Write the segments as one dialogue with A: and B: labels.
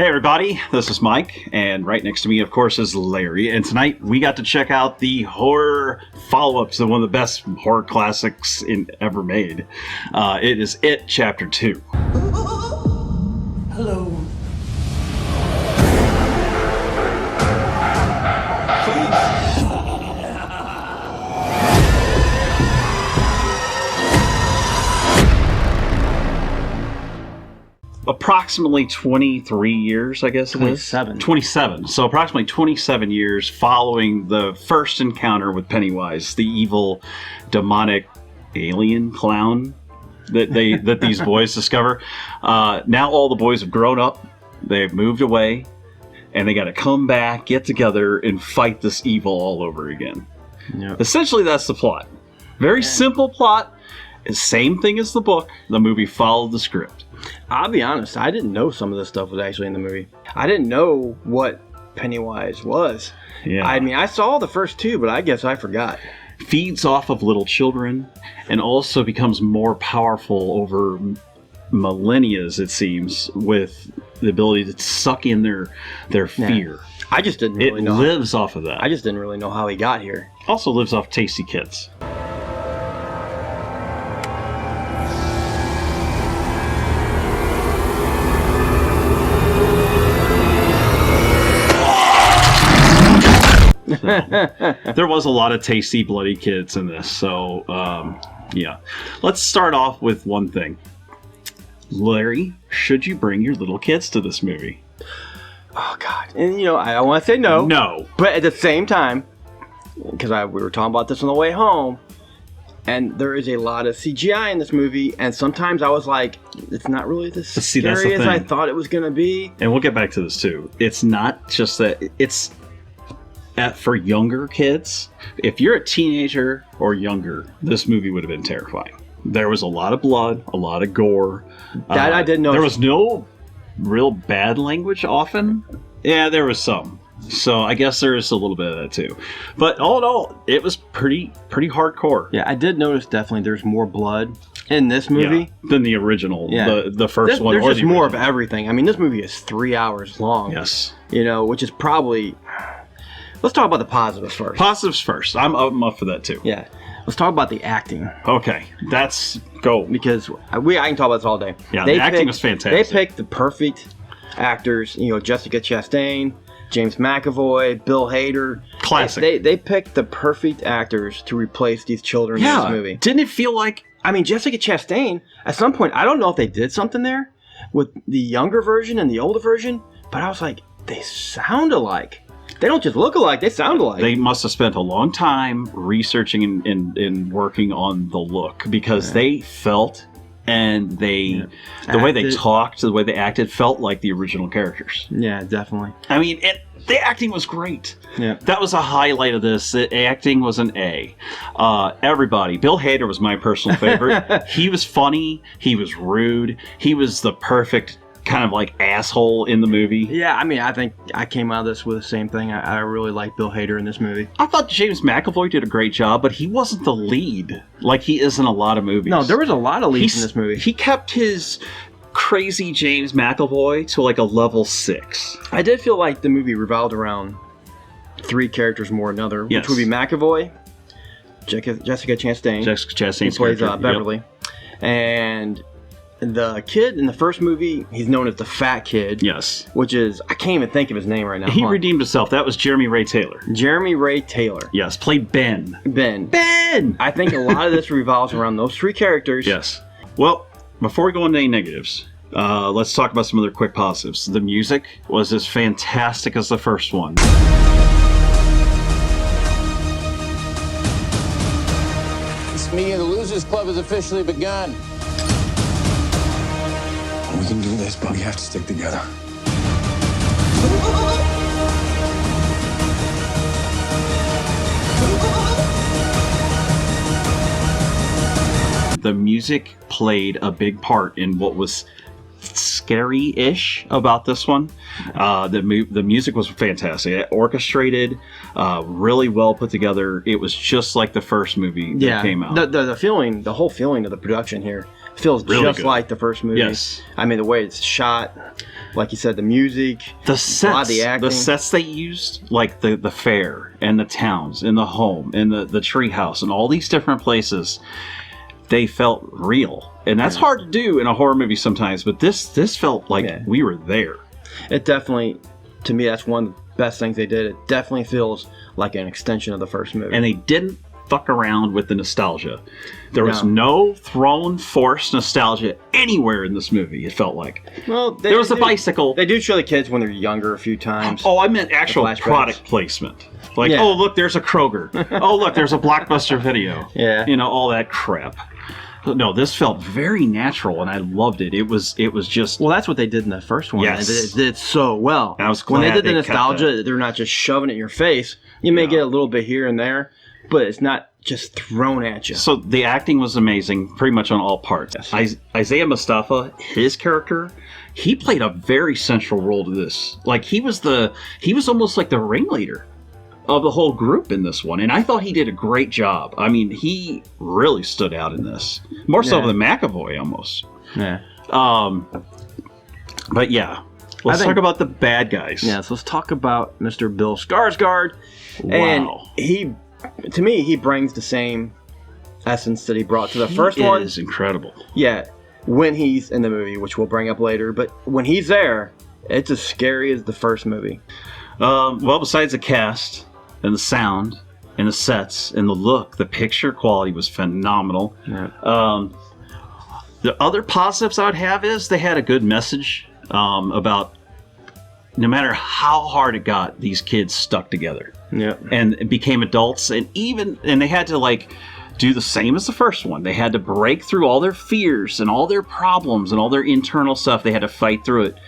A: Hey everybody, this is Mike, and right next to me, of course, is Larry. And tonight we got to check out the horror follow-up to one of the best horror classics ever made. It is It Chapter 2.
B: Hello.
A: Approximately 23 years, I guess it is. 27. So approximately 27 years following the first encounter with Pennywise, the evil, demonic alien clown that these boys discover. Now all the boys have grown up, they've moved away, and they got to come back, get together, and fight this evil all over again. Yep. Essentially, that's the plot. Very simple plot. Same thing as the book. The movie followed the script.
C: I'll be honest, I didn't know some of this stuff was actually in the movie. I didn't know what Pennywise was.
A: Yeah.
C: I mean, I saw the first two, but I guess I forgot.
A: Feeds off of little children and also becomes more powerful over millennia, it seems, with the ability to suck in their fear.
C: Yeah. I just didn't really know.
A: It lives off of that.
C: I just didn't really know how he got here.
A: Also lives off tasty kids. So, there was a lot of tasty, bloody kids in this. So, yeah. Let's start off with one thing. Larry, should you bring your little kids to this movie?
C: Oh, God. And, I want to say no.
A: No.
C: But at the same time, because we were talking about this on the way home, and there is a lot of CGI in this movie, and sometimes I was like, it's not really as scary as I thought it was going to be.
A: And we'll get back to this, too. It's not just that. It's... for younger kids, if you're a teenager or younger, this movie would have been terrifying. There was a lot of blood, a lot of gore.
C: That I didn't know.
A: There was no real bad language often. Yeah, there was some. So I guess there is a little bit of that too. But all in all, it was pretty hardcore.
C: Yeah, I did notice definitely there's more blood in this movie
A: than the original. Yeah. The first one.
C: There's just more of everything. I mean, this movie is 3 hours long.
A: Yes.
C: Which is probably... Let's talk about the positives first.
A: Positives first. I'm up for that too.
C: Yeah. Let's talk about the acting.
A: Okay. Go.
C: Because I can talk about this all day.
A: Yeah, the acting was fantastic.
C: They picked the perfect actors. Jessica Chastain, James McAvoy, Bill Hader.
A: Classic.
C: They picked the perfect actors to replace these children in this movie.
A: Didn't it feel like...
C: I mean, Jessica Chastain, at some point, I don't know if they did something there with the younger version and the older version, but I was like, they sound alike. They don't just look alike, they sound alike.
A: They must have spent a long time researching and working on the look because they felt and the way they talked, the way they acted felt like the original characters.
C: Yeah, definitely.
A: I mean, the acting was great.
C: Yeah.
A: That was a highlight of this. The acting was an A. Everybody. Bill Hader was my personal favorite. He was funny. He was rude. He was the perfect kind of like asshole in the movie.
C: Yeah, I mean, I think I came out of this with the same thing. I really like Bill Hader in this movie.
A: I thought James McAvoy did a great job, but he wasn't the lead like he is in a lot of movies.
C: No, there was a lot of leads in this movie.
A: He kept his crazy James McAvoy to like a level 6.
C: I did feel like the movie revolved around 3 characters more than another, which would be McAvoy, Jessica Chastain, who plays Beverly, and the kid in the first movie, he's known as the fat kid.
A: Yes.
C: Which is, I can't even think of his name right now.
A: He redeemed himself. That was Jeremy Ray Taylor.
C: Jeremy Ray Taylor.
A: Yes, played Ben.
C: Ben! I think a lot of this revolves around those 3 characters.
A: Yes. Well, before we go into any negatives, let's talk about some other quick positives. The music was as fantastic as the first one.
D: This meeting of the Losers Club has officially begun.
B: We can do this, but we have to stick together.
A: The music played a big part in what was scary-ish about this one. The music was fantastic. Orchestrated, really well put together. It was just like the first movie that came out.
C: The feeling, the whole feeling of the production here feels really just good. Like the first movie.
A: Yes.
C: I mean, the way it's shot, like you said, the music,
A: the sets,
C: the acting.
A: The sets they used, like the fair and the towns and the home and the tree house and all these different places, they felt real. And that's hard to do in a horror movie sometimes, but this felt like we were there.
C: It definitely, to me, that's one of the best things they did. It definitely feels like an extension of the first movie.
A: And they didn't fuck around with the nostalgia. There was no thrown forced nostalgia anywhere in this movie, it felt like. Well, there was a bicycle.
C: They do show the kids when they're younger a few times.
A: Oh, I meant actual product placement. Like, oh, look, there's a Kroger. Oh, look, there's a Blockbuster Video.
C: Yeah.
A: You know, all that crap. No, this felt very natural, and I loved it. It was just...
C: Well, that's what they did in the first one.
A: Yes.
C: They did so well.
A: I was glad
C: when they did the nostalgia, they're not just shoving it in your face. You may get a little bit here and there, but it's not just thrown at you.
A: So the acting was amazing, pretty much on all parts. Yes. Isaiah Mustafa, his character, he played a very central role to this. Like, he was almost like the ringleader of the whole group in this one, and I thought he did a great job. I mean, he really stood out in this, more so than McAvoy almost.
C: Yeah.
A: But yeah, let's talk about the bad guys.
C: Yeah, so let's talk about Mr. Bill Skarsgård.
A: Wow.
C: And to me, he brings the same essence that he brought to the first one.
A: He is incredible.
C: Yeah, when he's in the movie, which we'll bring up later, but when he's there, it's as scary as the first movie.
A: Well, besides the cast and the sound and the sets and the look, the picture quality was phenomenal.
C: Yeah.
A: The other positives I would have is they had a good message about no matter how hard it got, these kids stuck together.
C: Yeah.
A: And became adults, and they had to like do the same as the first one. They had to break through all their fears and all their problems and all their internal stuff. They had to fight through it.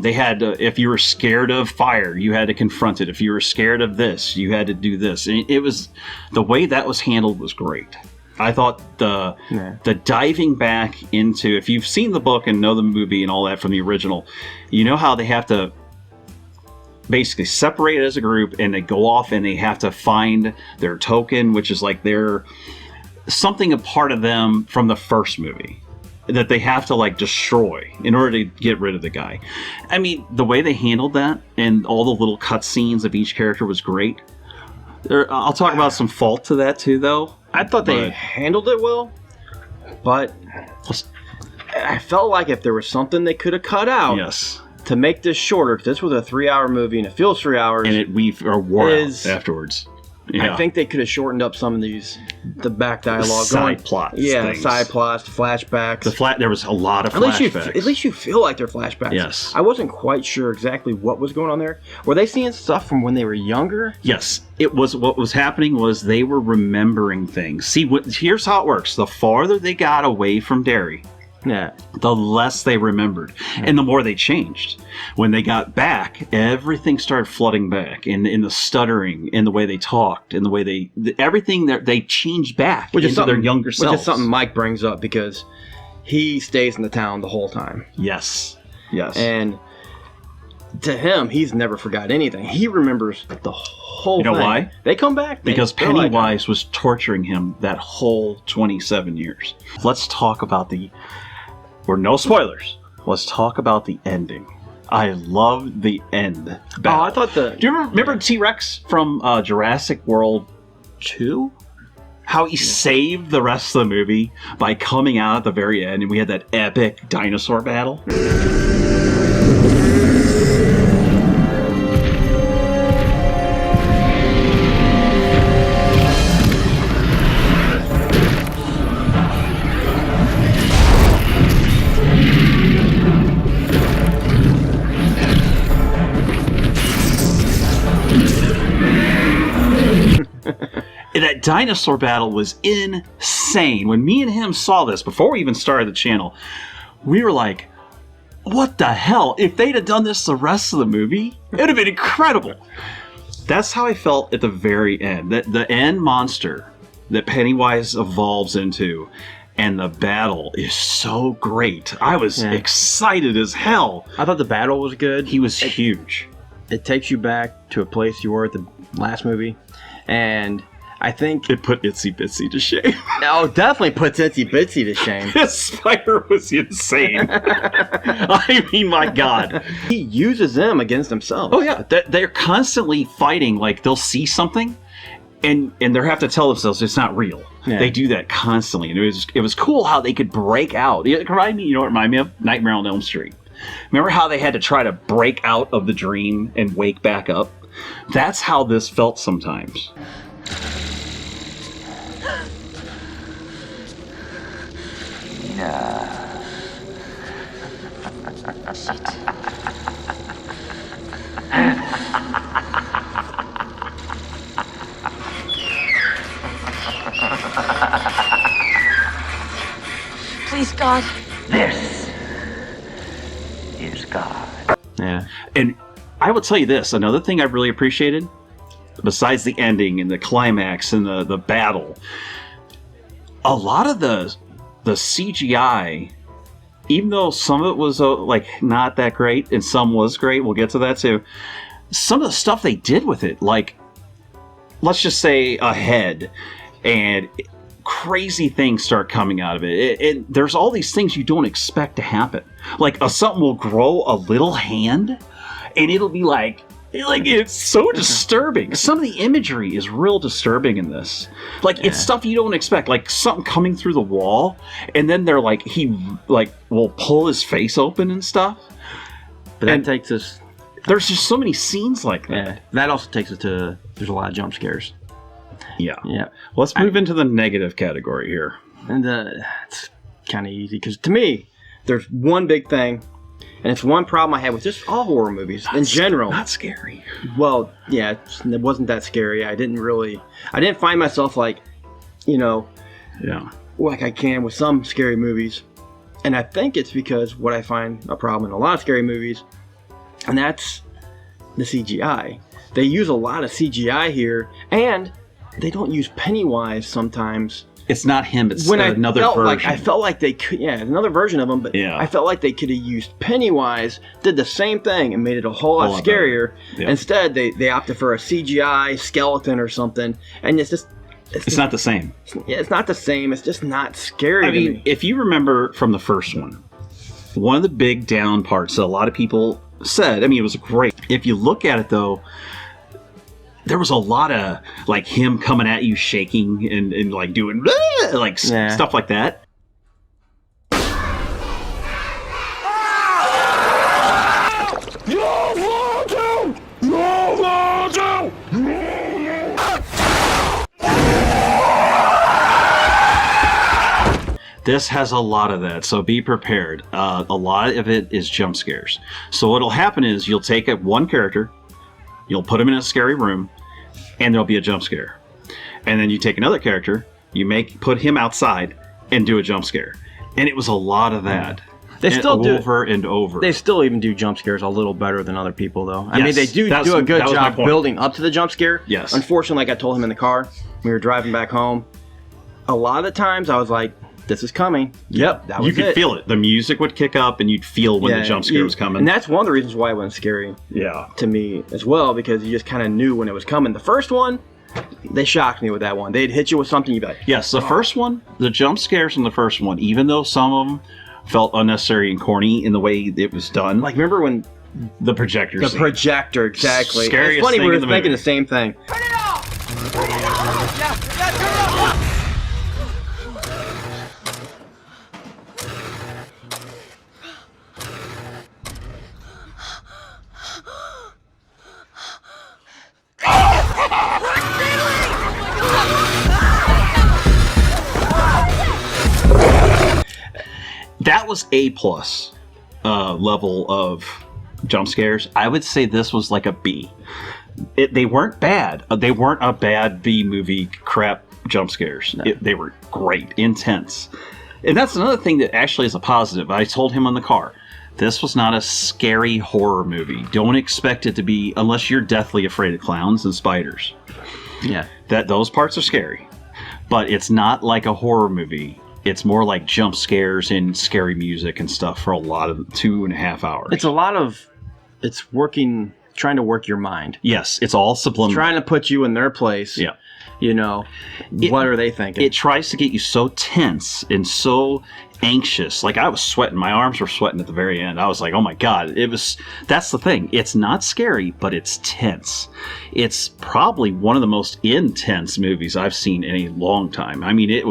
A: They had to, if you were scared of fire, you had to confront it. If you were scared of this, you had to do this. And it was, the way that was handled was great. I thought the diving back into, if you've seen the book and know the movie and all that from the original, you know how they have to basically separate as a group, and they go off and they have to find their token, which is like their something, a part of them from the first movie that they have to like destroy in order to get rid of the guy. I mean, the way they handled that and all the little cutscenes of each character was great. I'll talk about some fault to that too, though.
C: I thought they handled it well, but I felt like if there was something they could have cut out.
A: Yes.
C: To make this shorter, because this was a 3-hour movie and it feels 3 hours.
A: And we wore out afterwards. Yeah.
C: I think they could have shortened up some of the back dialogue.
A: Side plots.
C: Yeah, side plots, flashbacks.
A: There was a lot of flashbacks.
C: At least you feel like they're flashbacks.
A: Yes.
C: I wasn't quite sure exactly what was going on there. Were they seeing stuff from when they were younger?
A: Yes. It was, what was happening was they were remembering things. See, here's how it works. The farther they got away from Derry, the less they remembered, and the more they changed. When they got back, everything started flooding back in the stuttering, in the way they talked, in the way everything that they changed back into their younger selves.
C: Which is something Mike brings up because he stays in the town the whole time.
A: Yes.
C: And to him, he's never forgot anything. He remembers the whole thing.
A: You know why?
C: They come back.
A: Because Pennywise was torturing him that whole 27 years. Let's talk about no spoilers. Let's talk about the ending. I loved the end battle.
C: Oh, I thought
A: Do you remember T-Rex from Jurassic World 2? How he saved the rest of the movie by coming out at the very end, and we had that epic dinosaur battle? That dinosaur battle was insane. When me and him saw this, before we even started the channel, we were like, what the hell? If they'd have done this the rest of the movie, it would have been incredible. That's how I felt at the very end. The end monster that Pennywise evolves into and the battle is so great. I was excited as hell.
C: I thought the battle was good.
A: He was huge.
C: It takes you back to a place you were at the last movie, and I think
A: it put Itsy Bitsy to shame.
C: No, definitely puts Itsy Bitsy to shame.
A: This spider was insane. I mean, my God.
C: He uses them against himself.
A: Oh, yeah. They're constantly fighting. Like, they'll see something, and they have to tell themselves it's not real. Yeah. They do that constantly. And it was cool how they could break out. It reminded me of Nightmare on Elm Street. Remember how they had to try to break out of the dream and wake back up? That's how this felt sometimes.
E: Please, God.
F: This is God.
A: Yeah. And I will tell you this, another thing I really appreciated, besides the ending and the climax and the battle, a lot of the CGI, even though some of it was not that great and some was great, we'll get to that too, some of the stuff they did with it, like, let's just say a head and crazy things start coming out of it. There's all these things you don't expect to happen. Like something will grow a little hand and it'll be like it's so disturbing. Some of the imagery is real disturbing in this. It's stuff you don't expect, like something coming through the wall, and then they're like he will pull his face open and stuff.
C: But that takes us.
A: There's just so many scenes like that.
C: Yeah, that also takes us to. There's a lot of jump scares.
A: Yeah.
C: Yeah.
A: Let's move into the negative category here.
C: And it's kind of easy because to me, there's one big thing. And it's one problem I had with just all horror movies in general.
A: Not scary.
C: Well, yeah, it wasn't that scary. I didn't find myself like I can with some scary movies. And I think it's because what I find a problem in a lot of scary movies, and that's the CGI. They use a lot of CGI here, and they don't use Pennywise sometimes.
A: It's not him. It's another version.
C: I felt like they could, another version of him. But I felt like they could have used Pennywise, did the same thing, and made it a whole lot scarier. Yep. Instead, they opted for a CGI skeleton or something, and it's
A: not the same.
C: It's not the same. It's just not scary.
A: I mean, if you remember from the first one of the big down parts that a lot of people said, it was great. If you look at it though, there was a lot of him coming at you shaking and doing stuff like that. This has a lot of that, so be prepared. A lot of it is jump scares. So what'll happen is you'll take one character, you'll put him in a scary room, and there'll be a jump scare. And then you take another character, put him outside, and do a jump scare. And it was a lot of that.
C: They still do
A: over and over.
C: They still even do jump scares a little better than other people, though. I mean, they do a good job building up to the jump scare.
A: Yes.
C: Unfortunately, like I told him in the car, we were driving back home, a lot of the times I was like, this is coming. Yep, that was it.
A: You could feel it. The music would kick up, and you'd feel when the jump scare was coming.
C: And that's one of the reasons why it wasn't scary to me as well, because you just kind of knew when it was coming. The first one, they shocked me with that one. They'd hit you with something, you'd be like...
A: Yes, the first one, the jump scares in the first one, even though some of them felt unnecessary and corny in the way it was done.
C: Like, remember when...
A: The projector scene.
C: Projector, exactly.
A: Scariest
C: it's funny,
A: thing
C: we were
A: in the
C: thinking
A: movie.
C: the same thing.
E: Turn it off! Turn it off! Yeah, turn it off!
A: That was A+ level of jump scares. I would say this was like a B. They weren't bad. They weren't a bad B movie crap jump scares. No. They were great, intense. And that's another thing that actually is a positive. I told him on the car, this was not a scary horror movie. Don't expect it to be, unless you're deathly afraid of clowns and spiders.
C: Yeah.
A: Those parts are scary. But it's not like a horror movie. It's more like jump scares and scary music and stuff for a lot of 2.5 hours.
C: It's trying to work your mind.
A: Yes, it's all subliminal.
C: It's trying to put you in their place.
A: Yeah.
C: what are they thinking?
A: It tries to get you so tense and so anxious. Like, I was sweating. My arms were sweating at the very end. I was like, oh my God. That's the thing. It's not scary, but it's tense. It's probably one of the most intense movies I've seen in a long time. I mean, it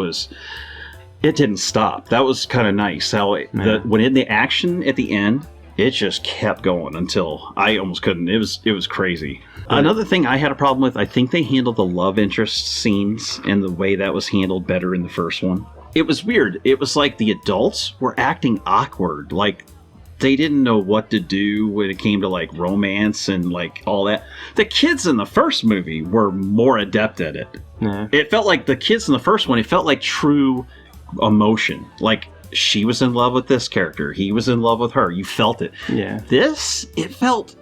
A: didn't stop. That was kind of nice. When in the action at the end, it just kept going until I almost couldn't. It was crazy. Another thing I had a problem with, I think they handled the love interest scenes and the way that was handled better in the first one. It was weird. It was like the adults were acting awkward. Like, they didn't know what to do when it came to, like, romance and, like, all that. The kids in the first movie were more adept at it. Yeah. It felt like the kids in the first one, it felt like true emotion. Like, she was in love with this character. He was in love with her. You felt it.
C: Yeah.
A: It felt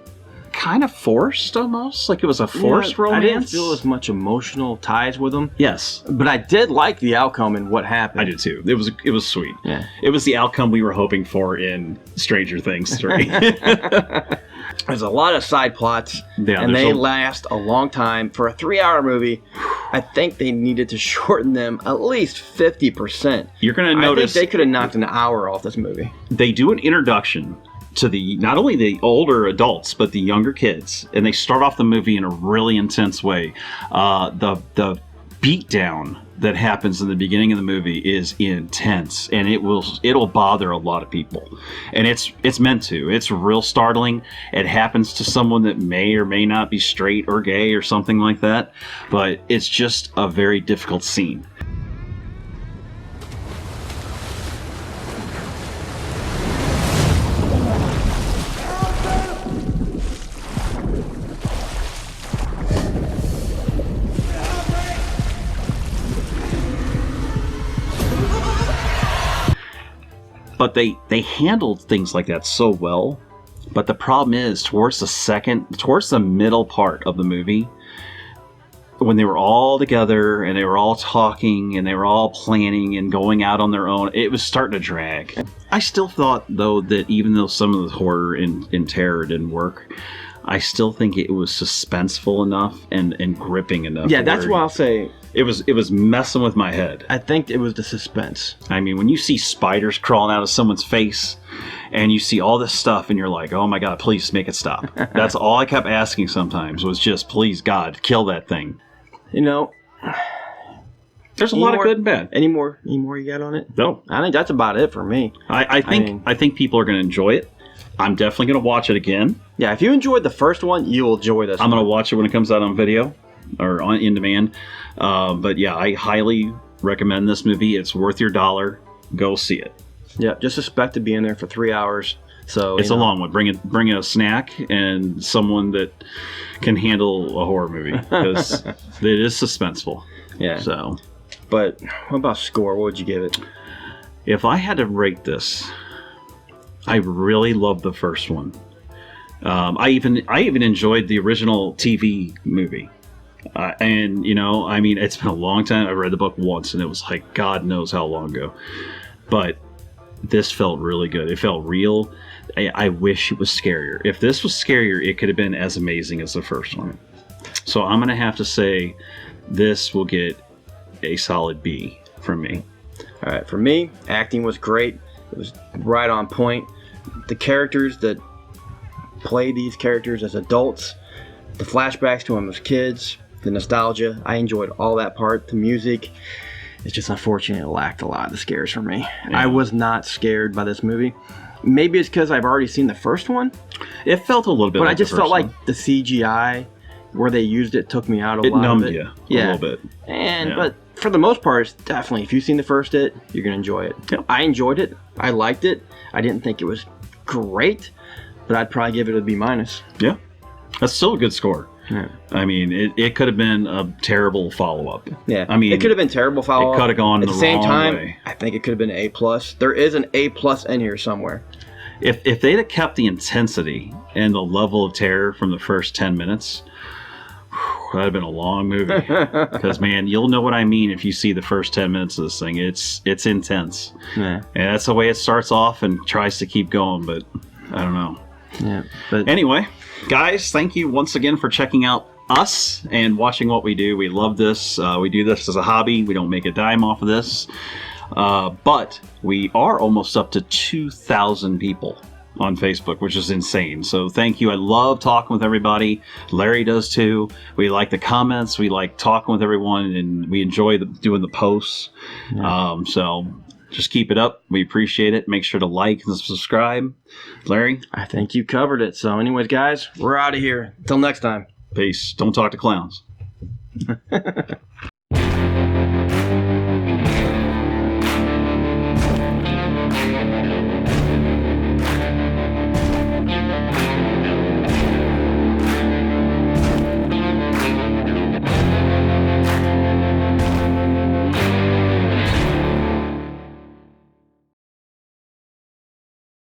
A: kind of forced almost. Like it was a forced romance.
C: I didn't feel as much emotional ties with them.
A: Yes.
C: But I did like the outcome and what happened.
A: I did too. It was sweet.
C: Yeah.
A: It was the outcome we were hoping for in Stranger Things 3.
C: There's a lot of side plots, and they last a long time. For a 3-hour movie, I think they needed to shorten them at least 50%.
A: You're going to notice...
C: I think they could have knocked an hour off this movie.
A: They do an introduction to not only the older adults, but the younger kids. And they start off the movie in a really intense way. The beatdown that happens in the beginning of the movie is intense, and it'll bother a lot of people, and it's meant to. It's real startling. It happens to someone that may or may not be straight or gay or something like that, but it's just a very difficult scene. But they handled things like that so well. But the problem is, towards the middle part of the movie, when they were all together and they were all talking and they were all planning and going out on their own, it was starting to drag. I still thought, though, that even though some of the horror and terror didn't work, I still think it was suspenseful enough and gripping enough.
C: Yeah, that's why I'll say...
A: It was messing with my head.
C: I think it was the suspense.
A: I mean, when you see spiders crawling out of someone's face and you see all this stuff and you're like, oh my God, please make it stop. That's all I kept asking sometimes was just, please, God, kill that thing. There's a lot of good and bad.
C: Any more you got on it?
A: No.
C: I think that's about it for me.
A: I think people are going to enjoy it. I'm definitely going to watch it again.
C: Yeah, if you enjoyed the first one, you'll enjoy this one.
A: I'm going to watch it when it comes out on video or in demand. But yeah, I highly recommend this movie. It's worth your $1. Go see it.
C: Yeah, just expect to be in there for 3 hours. So
A: it's a long one. Bring a snack and someone that can handle a horror movie because it is suspenseful.
C: Yeah.
A: So,
C: but what about score? What would you give it?
A: If I had to rate this, I really loved the first one. I even enjoyed the original TV movie. And, I mean, it's been a long time. I read the book once, and it was like God knows how long ago. But this felt really good. It felt real. I wish it was scarier. If this was scarier, it could have been as amazing as the first one. So I'm going to have to say this will get a solid B from me.
C: All right. For me, acting was great. It was right on point. The characters that play these characters as adults, the flashbacks to them as kids, the nostalgia, I enjoyed all that part. The music, it's just unfortunate it lacked a lot of the scares for me. Yeah. I was not scared by this movie. Maybe it's because I've already seen the first one.
A: It felt a little bit,
C: but I just felt like the CGI where they used it took me out a lot.
A: It numbed you a little bit.
C: But for the most part, definitely, if you've seen the first you're gonna enjoy it.
A: Yep.
C: I enjoyed it. I liked it. I didn't think it was great, but I'd probably give it a B-.
A: Yeah, that's still a good score. Yeah. I mean, it could have been a terrible follow-up.
C: Yeah.
A: I mean,
C: it could have been terrible follow-up.
A: It could have gone
C: at
A: the
C: same
A: wrong
C: time,
A: way.
C: I think it could have been an A+. There is an A+ in here somewhere.
A: If they'd have kept the intensity and the level of terror from the first 10 minutes, that'd have been a long movie. Because, man, you'll know what I mean if you see the first 10 minutes of this thing. It's intense.
C: Yeah.
A: And that's the way it starts off and tries to keep going, but I don't know.
C: Yeah. But
A: anyway, guys, thank you once again for checking out us and watching what we do. We love this. We do this as a hobby. We don't make a dime off of this. But we are almost up to 2,000 people on Facebook, which is insane. So thank you. I love talking with everybody. Larry does too. We like the comments. We like talking with everyone, and we enjoy doing the posts. Yeah. So just keep it up. We appreciate it. Make sure to like and subscribe. Larry?
C: I think you covered it. So anyways, guys, we're out of here. Until next time.
A: Peace. Don't talk to clowns.